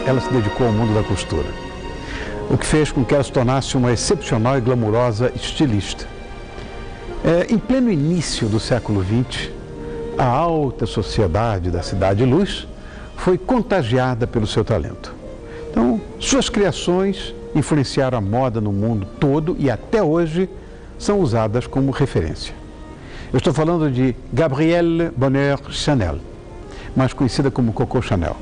ela se dedicou ao mundo da costura, o que fez com que ela se tornasse uma excepcional e glamurosa estilista. Em pleno início do século XX, a alta sociedade da Cidade Luz foi contagiada pelo seu talento. Então, suas criações influenciaram a moda no mundo todo e até hoje são usadas como referência. Eu estou falando de Gabrielle Bonheur Chanel, mais conhecida como Coco Chanel.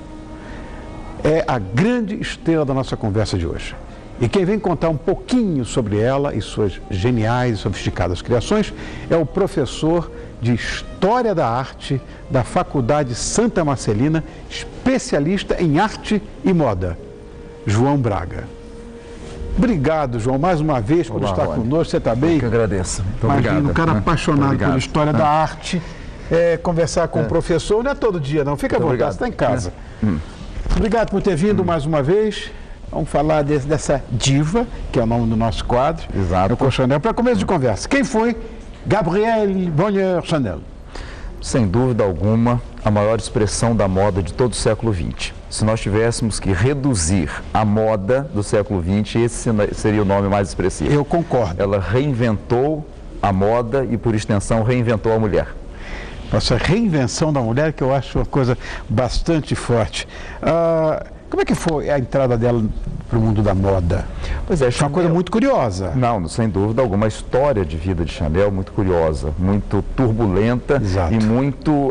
É a grande estrela da nossa conversa de hoje. E quem vem contar um pouquinho sobre ela e suas geniais e sofisticadas criações é o professor de História da Arte da Faculdade Santa Marcelina, especialista em arte e moda, João Braga. Obrigado, João, mais uma vez por estar conosco. Você está bem? Eu que agradeço. Muito Imagina, obrigado. Um cara apaixonado pela história da arte, conversar com o professor, não é todo dia não, fica à vontade, você está em casa. Obrigado por ter vindo mais uma vez. Vamos falar dessa diva, que é o nome do nosso quadro. Exato. Coco Chanel. Para começo de conversa, quem foi Gabrielle Bonheur Chanel? Sem dúvida alguma, a maior expressão da moda de todo o século XX. Se nós tivéssemos que reduzir a moda do século XX, esse seria o nome mais expressivo. Eu concordo. Ela reinventou a moda e, por extensão, reinventou a mulher. Essa reinvenção da mulher que eu acho uma coisa bastante forte. Como é que foi a entrada dela para o mundo da moda? Pois é, Foi uma coisa muito curiosa. Não, sem dúvida alguma. A história de vida de Chanel muito curiosa, muito turbulenta. Exato. E muito,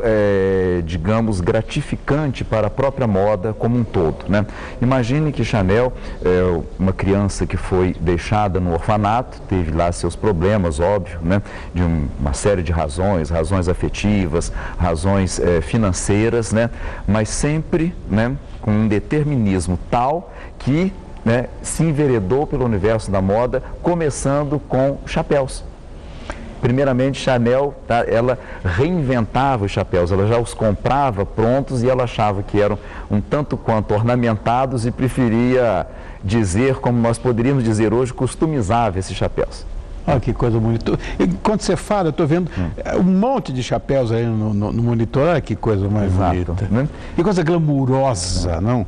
digamos, gratificante para a própria moda como um todo, né? Imagine que Chanel é uma criança que foi deixada no orfanato, teve lá seus problemas, óbvio, né? De uma série de razões afetivas, razões financeiras, né? Mas sempre, né, com um determinismo tal que, né, se enveredou pelo universo da moda, começando com chapéus. Primeiramente, Chanel, tá, ela reinventava os chapéus, ela já os comprava prontos e ela achava que eram um tanto quanto ornamentados e preferia dizer, como nós poderíamos dizer hoje, customizava esses chapéus. Olha que coisa bonita. E quando você fala, eu estou vendo um monte de chapéus aí no monitor. Olha que coisa mais bonita. Né? Que coisa glamurosa, não?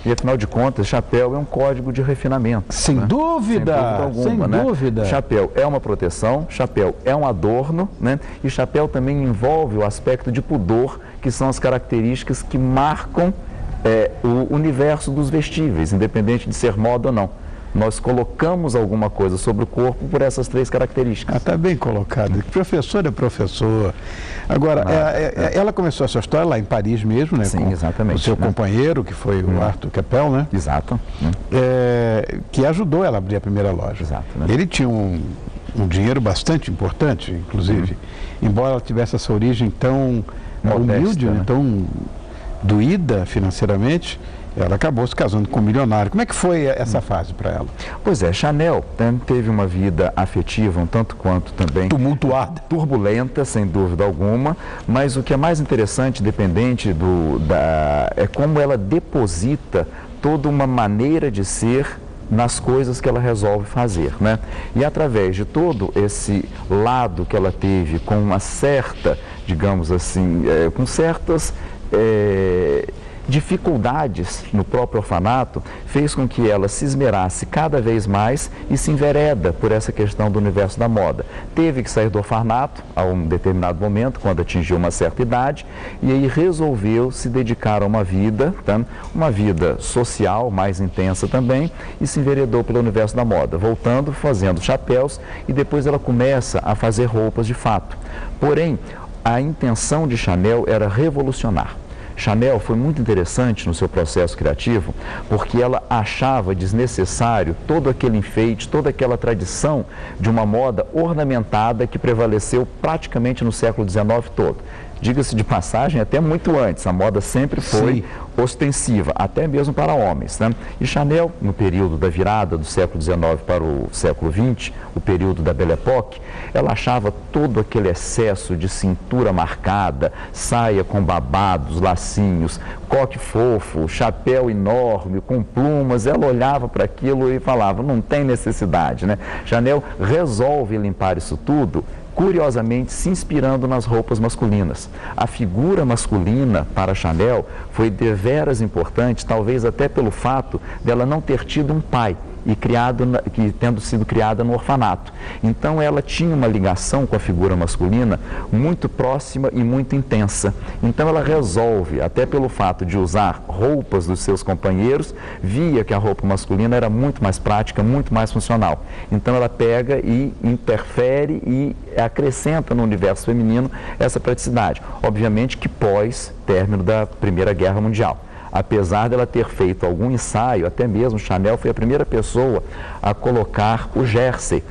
E afinal de contas, chapéu é um código de refinamento. Sem dúvida, sem dúvida. Chapéu é uma proteção, chapéu é um adorno, né? E chapéu também envolve o aspecto de pudor, que são as características que marcam o universo dos vestíveis, independente de ser moda ou não. Nós colocamos alguma coisa sobre o corpo por essas três características. Está bem colocado. Professor é professor. Agora, ela começou essa história lá em Paris mesmo, né? Sim, com exatamente. O seu companheiro, que foi o Arthur Capel, né? Exato. Que ajudou ela a abrir a primeira loja. Exato. Né? Ele tinha um dinheiro bastante importante, inclusive, embora ela tivesse essa origem tão humilde, né? Tão doída financeiramente. Ela acabou se casando com um milionário. Como é que foi essa fase para ela? Pois é, Chanel teve uma vida afetiva um tanto quanto também tumultuada, turbulenta, sem dúvida alguma, mas o que é mais interessante, dependente é como ela deposita toda uma maneira de ser nas coisas que ela resolve fazer, né? E através de todo esse lado que ela teve com uma certa, digamos assim, com certas dificuldades no próprio orfanato, fez com que ela se esmerasse cada vez mais e se envereda por essa questão do universo da moda. Teve que sair do orfanato a um determinado momento, quando atingiu uma certa idade, e aí resolveu se dedicar a uma vida social mais intensa também, e se enveredou pelo universo da moda, voltando, fazendo chapéus, e depois ela começa a fazer roupas de fato. Porém, a intenção de Chanel era revolucionar. Chanel foi muito interessante no seu processo criativo, porque ela achava desnecessário todo aquele enfeite, toda aquela tradição de uma moda ornamentada que prevaleceu praticamente no século XIX todo. Diga-se de passagem, até muito antes, a moda sempre foi ostensiva, até mesmo para homens, né? E Chanel, no período da virada do século XIX para o século XX, o período da Belle Époque, ela achava todo aquele excesso de cintura marcada, saia com babados, lacinhos, coque fofo, chapéu enorme, com plumas. Ela olhava para aquilo e falava, não tem necessidade, né? Chanel resolve limpar isso tudo curiosamente se inspirando nas roupas masculinas. A figura masculina para Chanel foi deveras importante, talvez até pelo fato dela não ter tido um pai e tendo sido criada no orfanato. Então ela tinha uma ligação com a figura masculina muito próxima e muito intensa. Então ela resolve, até pelo fato de usar roupas dos seus companheiros, via que a roupa masculina era muito mais prática, muito mais funcional. Então ela pega e interfere e acrescenta no universo feminino essa praticidade. Obviamente que pós-término da Primeira Guerra Mundial. Apesar dela ter feito algum ensaio, até mesmo Chanel foi a primeira pessoa a colocar o jersey,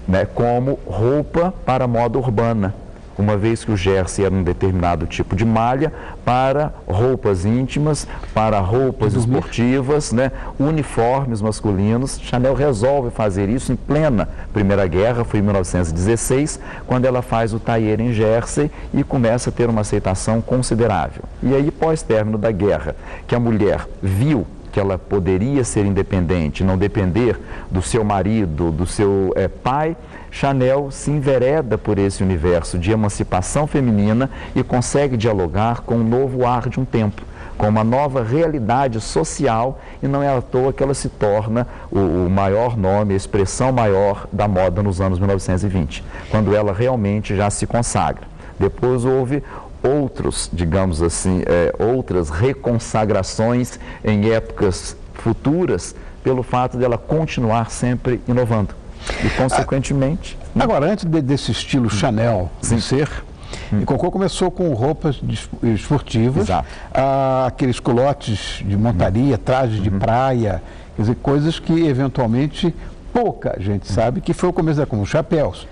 né, como roupa para a moda urbana, uma vez que o jersey era um determinado tipo de malha para roupas íntimas, para roupas esportivas, né, uniformes masculinos. Chanel resolve fazer isso em plena Primeira Guerra, foi em 1916, quando ela faz o tailleur em jersey e começa a ter uma aceitação considerável. E aí, pós-término da guerra, que a mulher viu que ela poderia ser independente, não depender do seu marido, do seu pai, Chanel se envereda por esse universo de emancipação feminina e consegue dialogar com um novo ar de um tempo, com uma nova realidade social, e não é à toa que ela se torna o maior nome, a expressão maior da moda nos anos 1920, quando ela realmente já se consagra. Depois houve outros, digamos assim, outras reconsagrações em épocas futuras, pelo fato dela continuar sempre inovando. E, consequentemente... Agora, antes desse estilo Chanel de ser, Cocô começou com roupas esportivas, aqueles culotes de montaria, trajes de praia, quer dizer, coisas que eventualmente pouca gente sabe que foi o começo como chapéus.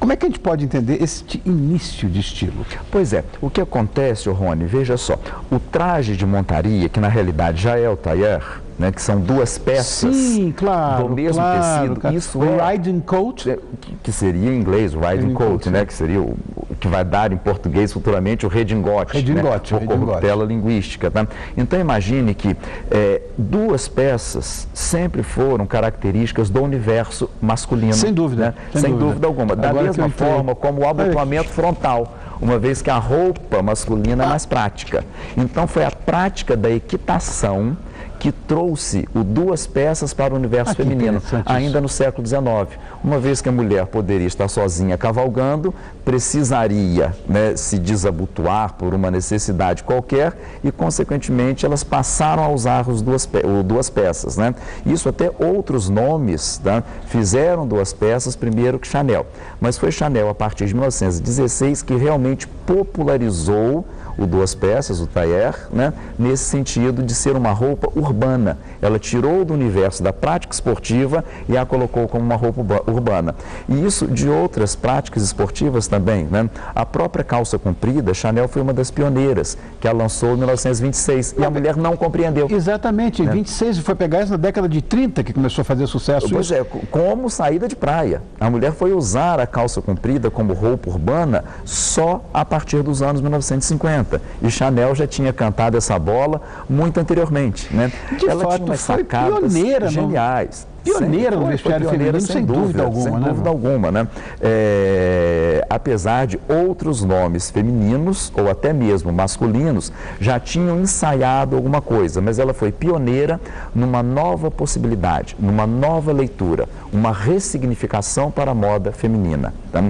Como é que a gente pode entender esse início de estilo? Pois é, o que acontece, Rony, veja só, o traje de montaria, que na realidade já é o tailleur, né, que são duas peças do mesmo tecido. Claro. Isso o riding coat, que seria em inglês o riding coat, né, que seria o que vai dar em português futuramente o redingote, por corruptela linguística. Tá? Então imagine que duas peças sempre foram características do universo masculino. Sem dúvida. Né? Sem dúvida alguma. Da mesma forma como o abotoamento frontal, uma vez que a roupa masculina é mais prática. Então foi a prática da equitação que trouxe o duas peças para o universo feminino, ainda no século XIX. Uma vez que a mulher poderia estar sozinha cavalgando, precisaria, né, se desabotoar por uma necessidade qualquer e, consequentemente, elas passaram a usar os duas peças. Né? Isso até outros nomes, tá, fizeram duas peças primeiro que Chanel. Mas foi Chanel, a partir de 1916, que realmente popularizou o duas peças, o tailleur, né, nesse sentido de ser uma roupa urbana. Ela tirou do universo da prática esportiva e a colocou como uma roupa urbana. E isso de outras práticas esportivas também. Né? A própria calça comprida, Chanel foi uma das pioneiras, que ela lançou em 1926, e a mulher não compreendeu. Exatamente, em 26, foi pegar isso na década de 30 que começou a fazer sucesso. Pois é, como saída de praia. A mulher foi usar a calça comprida como roupa urbana só a partir dos anos 1950. E Chanel já tinha cantado essa bola muito anteriormente, né? Ela tinha umas sacadas geniais. Pioneira no vestiário feminino, sem dúvida alguma, né? Apesar de outros nomes femininos, ou até mesmo masculinos, já tinham ensaiado alguma coisa, mas ela foi pioneira numa nova possibilidade, numa nova leitura, uma ressignificação para a moda feminina. Tá?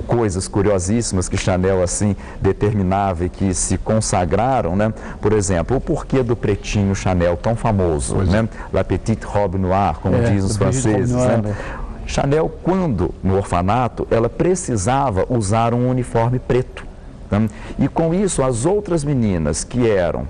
Coisas curiosíssimas que Chanel assim determinava e que se consagraram, né? Por exemplo, o porquê do pretinho Chanel tão famoso, né? La petite robe noire, como dizem os franceses, né? Chanel, quando no orfanato, ela precisava usar um uniforme preto. Tá? E com isso, as outras meninas que eram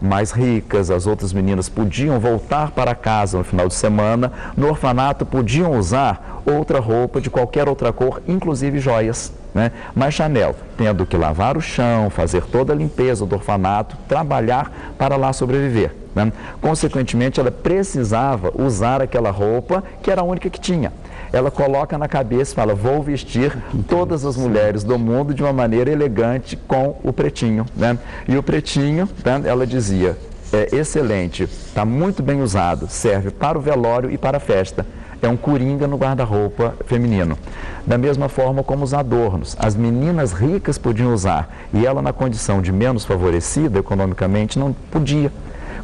mais ricas, as outras meninas podiam voltar para casa no final de semana, no orfanato podiam usar outra roupa de qualquer outra cor, inclusive joias. Né? Mas Chanel, tendo que lavar o chão, fazer toda a limpeza do orfanato, trabalhar para lá sobreviver. Né? Consequentemente, ela precisava usar aquela roupa que era a única que tinha. Ela coloca na cabeça e fala, vou vestir todas as mulheres do mundo de uma maneira elegante com o pretinho. Né? E o pretinho, ela dizia, é excelente, está muito bem usado, serve para o velório e para a festa. é um coringa no guarda-roupa feminino. Da mesma forma como os adornos. As meninas ricas podiam usar e ela, na condição de menos favorecida economicamente, não podia.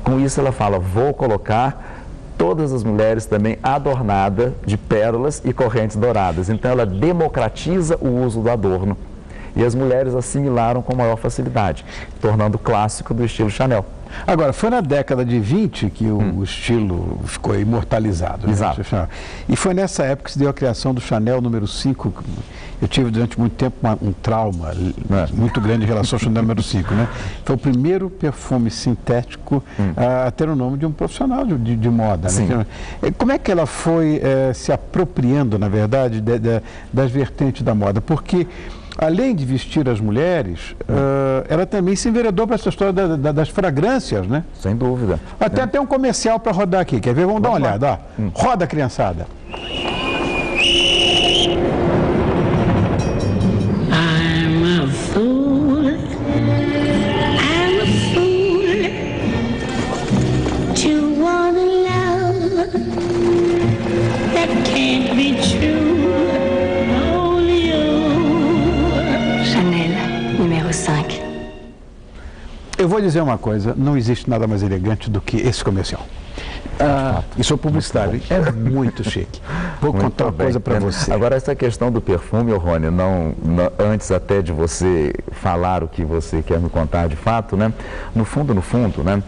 Com isso ela fala, vou colocar todas as mulheres também adornadas de pérolas e correntes douradas. Então ela democratiza o uso do adorno. E as mulheres assimilaram com maior facilidade, tornando clássico do estilo Chanel. Agora, foi na década de 20 que o estilo ficou imortalizado. Exato. Né? E foi nessa época que se deu a criação do Chanel número 5. Eu tive durante muito tempo um trauma muito grande em relação ao Chanel número 5. Né? Foi o primeiro perfume sintético a ter o nome de um profissional de moda. Né? Como é que ela foi se apropriando, na verdade, das vertentes da moda? Porque além de vestir as mulheres, ela também se enveredou para essa história das fragrâncias, né? Sem dúvida. Até tem um comercial para rodar aqui, quer ver? Vamos dar uma olhada, ó. Roda, criançada. I'm a fool to want a love that can't be true. Numéro 5. Eu vou dizer uma coisa, não existe nada mais elegante do que esse comercial. E sou publicitário, é muito chique. Vou contar uma coisa para você. Agora, essa questão do perfume, Rony, antes até de você falar o que você quer me contar de fato, né? No fundo, né?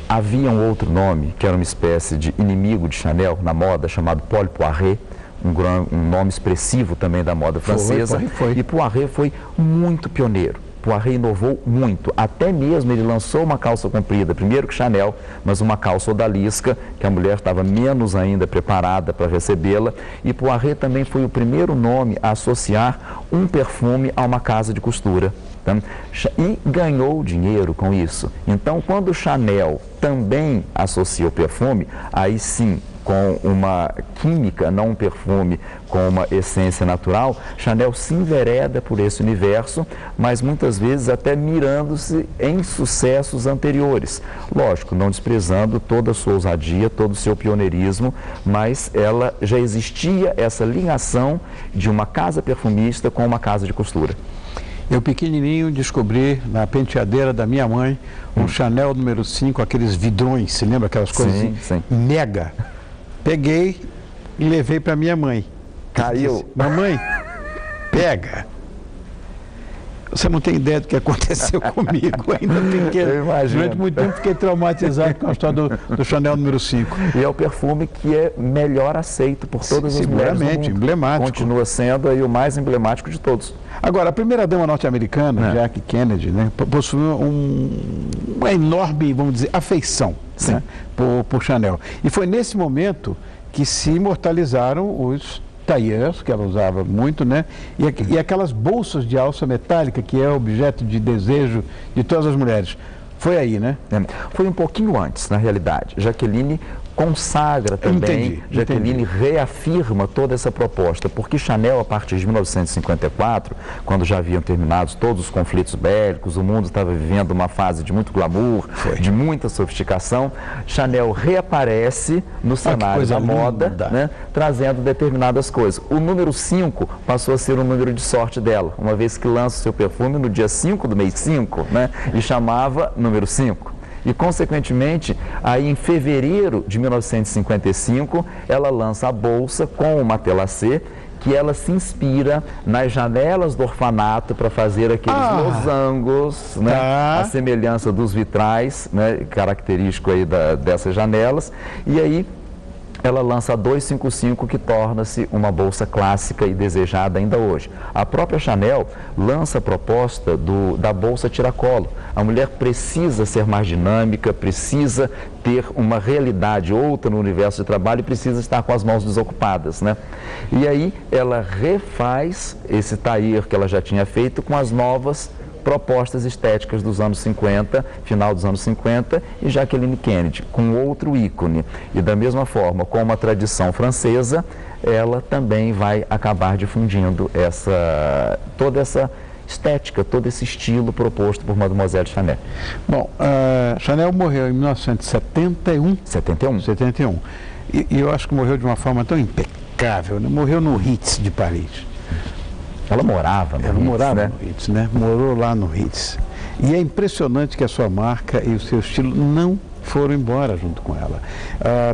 Havia um outro nome, que era uma espécie de inimigo de Chanel na moda, chamado Paul Poiret. Um nome expressivo também da moda francesa. Foi. E Poiret foi muito pioneiro. Poiret inovou muito, até mesmo ele lançou uma calça comprida, primeiro que Chanel, mas uma calça odalisca, que a mulher estava menos ainda preparada para recebê-la, e Poiret também foi o primeiro nome a associar um perfume a uma casa de costura. Tá? E ganhou dinheiro com isso. Então, quando Chanel também associa o perfume, aí sim, com uma química, não um perfume com uma essência natural, Chanel se envereda por esse universo, mas muitas vezes até mirando-se em sucessos anteriores. Lógico, não desprezando toda a sua ousadia, todo o seu pioneirismo, mas ela já existia essa ligação de uma casa perfumista com uma casa de costura. Eu, pequenininho, descobri na penteadeira da minha mãe um Chanel número 5, aqueles vidrões, se lembra aquelas coisas assim? Sim. Mega. Peguei e levei para minha mãe. Caiu. Disse, mamãe, pega. Você não tem ideia do que aconteceu comigo. Ainda tem que... Eu imagino. Durante muito tempo fiquei traumatizado com a história do Chanel número 5. E é o perfume que é melhor aceito por todas as mulheres do mundo. Emblemático. Continua sendo aí o mais emblemático de todos. Agora, a primeira-dama norte-americana, Jackie Kennedy, né, possuiu uma enorme, vamos dizer, afeição, né, por Chanel. E foi nesse momento que se imortalizaram os tailleurs, que ela usava muito, né, e aquelas bolsas de alça metálica, que é objeto de desejo de todas as mulheres. Foi aí, né? Foi um pouquinho antes, na realidade. Jaqueline consagra também, Jaqueline reafirma toda essa proposta, porque Chanel, a partir de 1954, quando já haviam terminado todos os conflitos bélicos, o mundo estava vivendo uma fase de muito glamour, de muita sofisticação, Chanel reaparece no cenário da moda, né, trazendo determinadas coisas. O número 5 passou a ser um número de sorte dela, uma vez que lança o seu perfume no dia 5 do mês 5, né, e chamava número 5. E, consequentemente, aí em fevereiro de 1955, ela lança a bolsa com uma telacê, que ela se inspira nas janelas do orfanato para fazer aqueles losangos, né, a semelhança dos vitrais, né, característico aí dessas janelas. E aí ela lança a 255, que torna-se uma bolsa clássica e desejada ainda hoje. A própria Chanel lança a proposta da bolsa tiracolo. A mulher precisa ser mais dinâmica, precisa ter uma realidade outra no universo de trabalho e precisa estar com as mãos desocupadas, né? E aí ela refaz esse tailleur que ela já tinha feito com as novas propostas estéticas dos anos 50, final dos anos 50, e Jacqueline Kennedy, com outro ícone. E da mesma forma, com uma tradição francesa, ela também vai acabar difundindo toda essa estética, todo esse estilo proposto por Mademoiselle Chanel. Bom, Chanel morreu em 1971. 71. E eu acho que morreu de uma forma tão impecável, né? Morreu no Ritz de Paris. Ela morava no Ela Ritz, morava né? no Ritz, né? Morou lá no Ritz. E é impressionante que a sua marca e o seu estilo não foram embora junto com ela.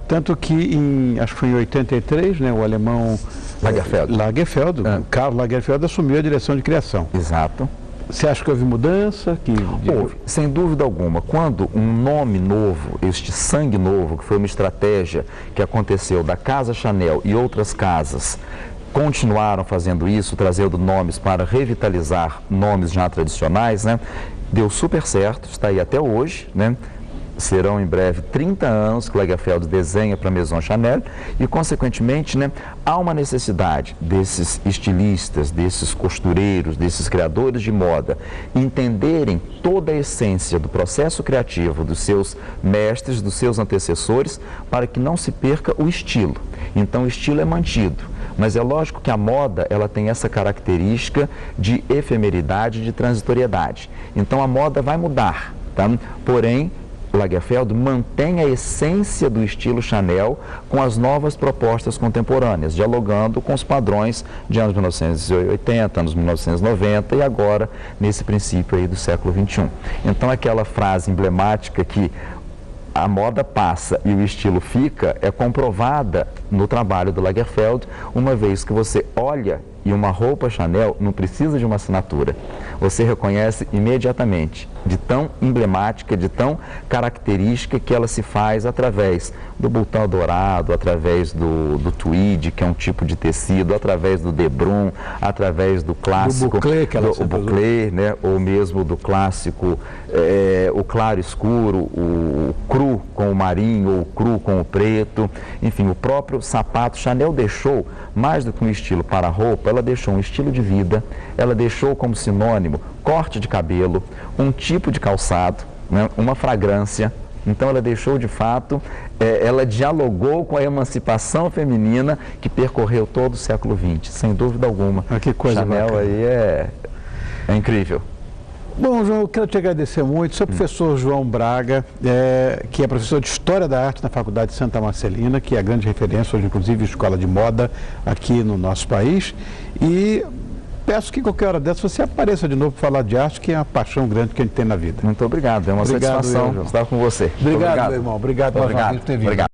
Tanto que, acho que foi em 83, né, o alemão Lagerfeld, o Karl Lagerfeld assumiu a direção de criação. Exato. Você acha que houve mudança? Houve, sem dúvida alguma. Quando um nome novo, este sangue novo, que foi uma estratégia que aconteceu da Casa Chanel e outras casas, continuaram fazendo isso, trazendo nomes para revitalizar nomes já tradicionais, né? Deu super certo, está aí até hoje, né? Serão em breve 30 anos que Lagerfeld desenha para a Maison Chanel e, consequentemente, né, há uma necessidade desses estilistas, desses costureiros, desses criadores de moda entenderem toda a essência do processo criativo dos seus mestres, dos seus antecessores, para que não se perca o estilo. Então, o estilo é mantido, mas é lógico que a moda ela tem essa característica de efemeridade, de transitoriedade. Então, a moda vai mudar, tá? Porém, Lagerfeld mantém a essência do estilo Chanel com as novas propostas contemporâneas, dialogando com os padrões de anos 1980, anos 1990 e agora nesse princípio aí do século XXI. Então aquela frase emblemática que a moda passa e o estilo fica é comprovada no trabalho do Lagerfeld, uma vez que você olha e uma roupa Chanel não precisa de uma assinatura. Você reconhece imediatamente, de tão emblemática, de tão característica que ela se faz através do botão dourado, através do tweed, que é um tipo de tecido, através do debrum, através do clássico, do bouclé, né? Ou mesmo do clássico, o claro escuro, o cru com o marinho, ou o cru com o preto. Enfim, o próprio sapato Chanel deixou, mais do que um estilo para a roupa, ela deixou um estilo de vida, ela deixou como sinônimo corte de cabelo, um tipo de calçado, né, uma fragrância. Então ela deixou de fato, ela dialogou com a emancipação feminina que percorreu todo o século XX, sem dúvida alguma. Que coisa Chanel bacana. aí é incrível. Bom, João, eu quero te agradecer muito. Sou o professor João Braga, que é professor de História da Arte na Faculdade de Santa Marcelina, que é a grande referência, hoje inclusive escola de moda aqui no nosso país. E peço que qualquer hora dessa você apareça de novo para falar de arte, que é uma paixão grande que a gente tem na vida. Muito obrigado, é uma satisfação estar com você. Obrigado, meu irmão. Obrigado. Obrigado.